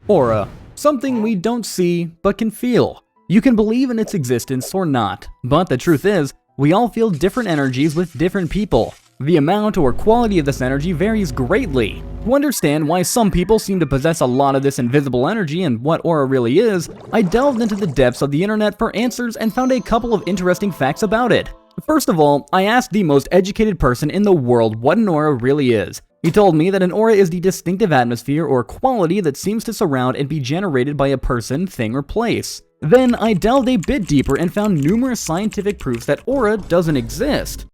Aura, something we don't see but can feel. You can believe in its existence or not, but the truth is, we all feel different energies with different people. The amount or quality of this energy varies greatly. To understand why some people seem to possess a lot of this invisible energy and what aura really is, I delved into the depths of the internet for answers and found a couple of interesting facts about it. First of all, I asked the most educated person in the world what an aura really is. He told me that an aura is the distinctive atmosphere or quality that seems to surround and be generated by a person, thing, or place. Then I delved a bit deeper and found numerous scientific proofs that aura doesn't exist.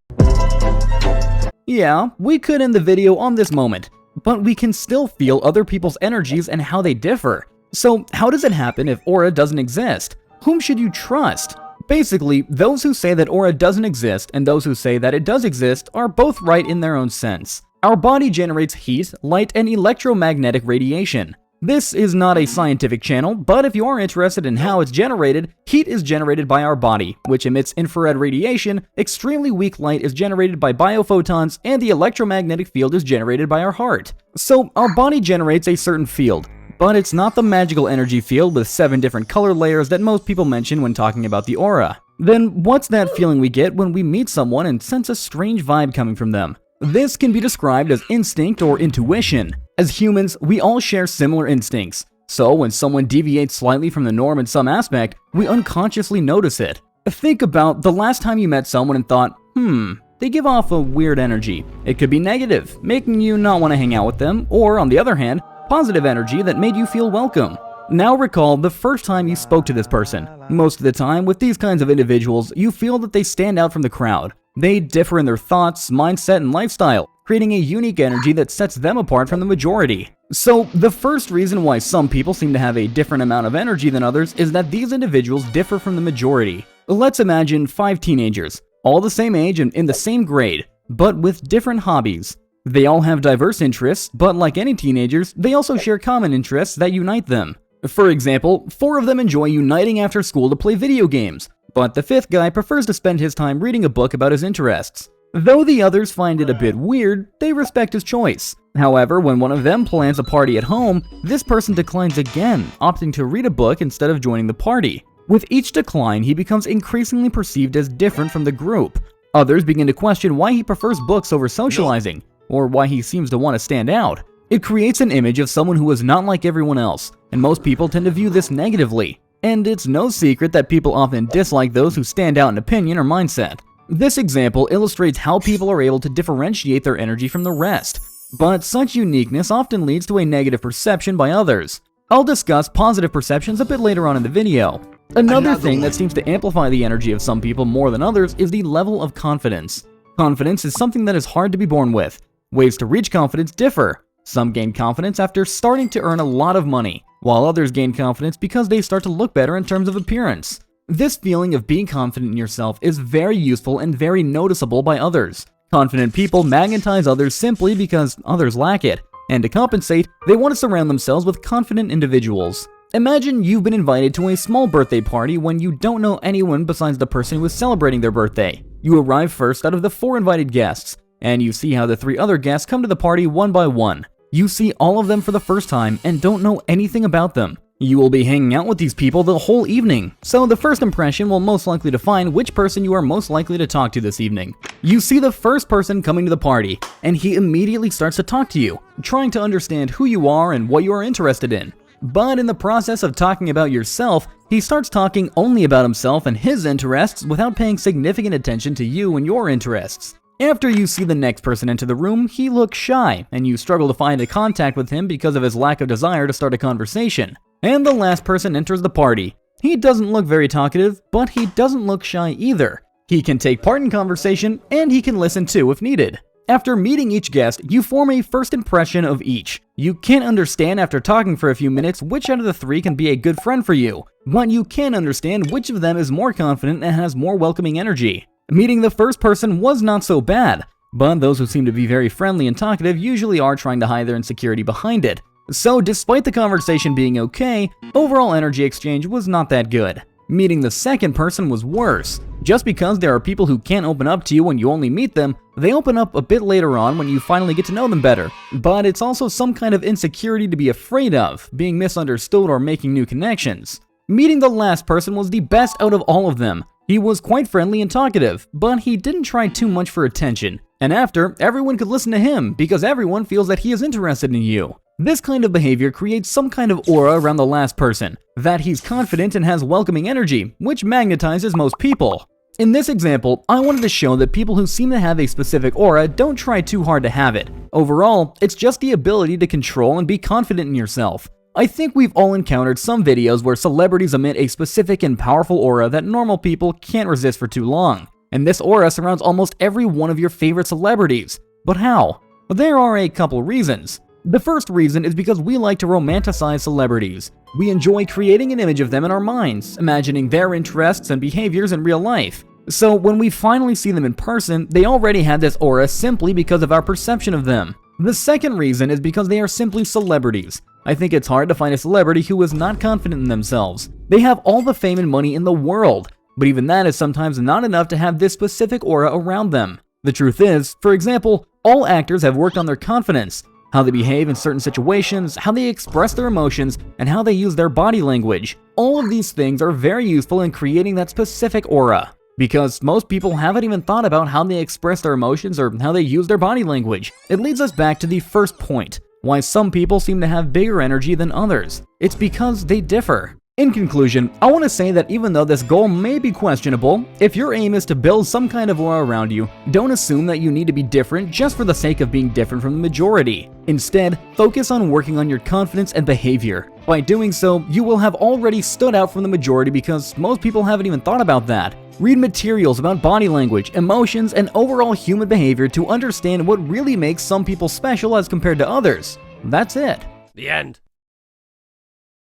Yeah, we could end the video on this moment, but we can still feel other people's energies and how they differ. So how does it happen if aura doesn't exist? Whom should you trust? Basically, those who say that aura doesn't exist and those who say that it does exist are both right in their own sense. Our body generates heat, light, and electromagnetic radiation. This is not a scientific channel, but if you are interested in how it's generated, heat is generated by our body, which emits infrared radiation, extremely weak light is generated by biophotons, and the electromagnetic field is generated by our heart. So our body generates a certain field, but it's not the magical energy field with 7 different color layers that most people mention when talking about the aura. Then what's that feeling we get when we meet someone and sense a strange vibe coming from them? This can be described as instinct or intuition. As humans, we all share similar instincts, so when someone deviates slightly from the norm in some aspect, we unconsciously notice it. Think about the last time you met someone and thought, they give off a weird energy. It could be negative, making you not want to hang out with them, or on the other hand, positive energy that made you feel welcome. Now recall the first time you spoke to this person. Most of the time, with these kinds of individuals, you feel that they stand out from the crowd. They differ in their thoughts, mindset, and lifestyle, creating a unique energy that sets them apart from the majority. So, the first reason why some people seem to have a different amount of energy than others is that these individuals differ from the majority. Let's imagine 5 teenagers, all the same age and in the same grade, but with different hobbies. They all have diverse interests, but like any teenagers, they also share common interests that unite them. For example, 4 of them enjoy uniting after school to play video games, but the 5th guy prefers to spend his time reading a book about his interests. Though the others find it a bit weird, they respect his choice. However, when one of them plans a party at home, this person declines again, opting to read a book instead of joining the party. With each decline, he becomes increasingly perceived as different from the group. Others begin to question why he prefers books over socializing, or why he seems to want to stand out. It creates an image of someone who is not like everyone else, and most people tend to view this negatively. And it's no secret that people often dislike those who stand out in opinion or mindset. This example illustrates how people are able to differentiate their energy from the rest, but such uniqueness often leads to a negative perception by others. I'll discuss positive perceptions a bit later on in the video. Another thing that seems to amplify the energy of some people more than others is the level of confidence. Confidence is something that is hard to be born with. Ways to reach confidence differ. Some gain confidence after starting to earn a lot of money, while others gain confidence because they start to look better in terms of appearance. This feeling of being confident in yourself is very useful and very noticeable by others. Confident people magnetize others simply because others lack it, and to compensate, they want to surround themselves with confident individuals. Imagine you've been invited to a small birthday party when you don't know anyone besides the person who is celebrating their birthday. You arrive first out of the 4 invited guests, and you see how the 3 other guests come to the party one by one. You see all of them for the first time and don't know anything about them. You will be hanging out with these people the whole evening, so the first impression will most likely define which person you are most likely to talk to this evening. You see the first person coming to the party, and he immediately starts to talk to you, trying to understand who you are and what you are interested in. But in the process of talking about yourself, he starts talking only about himself and his interests without paying significant attention to you and your interests. After you see the next person enter the room, he looks shy, and you struggle to find a contact with him because of his lack of desire to start a conversation. And the last person enters the party. He doesn't look very talkative, but he doesn't look shy either. He can take part in conversation, and he can listen too if needed. After meeting each guest, you form a first impression of each. You can't understand after talking for a few minutes which out of the 3 can be a good friend for you, but you can understand which of them is more confident and has more welcoming energy. Meeting the first person was not so bad, but those who seem to be very friendly and talkative usually are trying to hide their insecurity behind it. So despite the conversation being okay, overall energy exchange was not that good. Meeting the second person was worse. Just because there are people who can't open up to you when you only meet them, They open up a bit later on when you finally get to know them better, but it's also some kind of insecurity to be afraid of, being misunderstood or making new connections. Meeting the last person was the best out of all of them. He was quite friendly and talkative, but he didn't try too much for attention. And after, everyone could listen to him because everyone feels that he is interested in you. This kind of behavior creates some kind of aura around the last person, that he's confident and has welcoming energy, which magnetizes most people. In this example, I wanted to show that people who seem to have a specific aura don't try too hard to have it. Overall, it's just the ability to control and be confident in yourself. I think we've all encountered some videos where celebrities emit a specific and powerful aura that normal people can't resist for too long. And this aura surrounds almost every one of your favorite celebrities. But how? There are a couple reasons. The first reason is because we like to romanticize celebrities. We enjoy creating an image of them in our minds, imagining their interests and behaviors in real life. So when we finally see them in person, they already had this aura simply because of our perception of them. The second reason is because they are simply celebrities. I think it's hard to find a celebrity who is not confident in themselves. They have all the fame and money in the world, but even that is sometimes not enough to have this specific aura around them. The truth is, for example, all actors have worked on their confidence, how they behave in certain situations, how they express their emotions, and how they use their body language. All of these things are very useful in creating that specific aura. Because most people haven't even thought about how they express their emotions or how they use their body language. It leads us back to the first point, why some people seem to have bigger energy than others. It's because they differ. In conclusion, I want to say that even though this goal may be questionable, if your aim is to build some kind of aura around you, don't assume that you need to be different just for the sake of being different from the majority. Instead, focus on working on your confidence and behavior. By doing so, you will have already stood out from the majority because most people haven't even thought about that. Read materials about body language, emotions, and overall human behavior to understand what really makes some people special as compared to others. That's it. The end.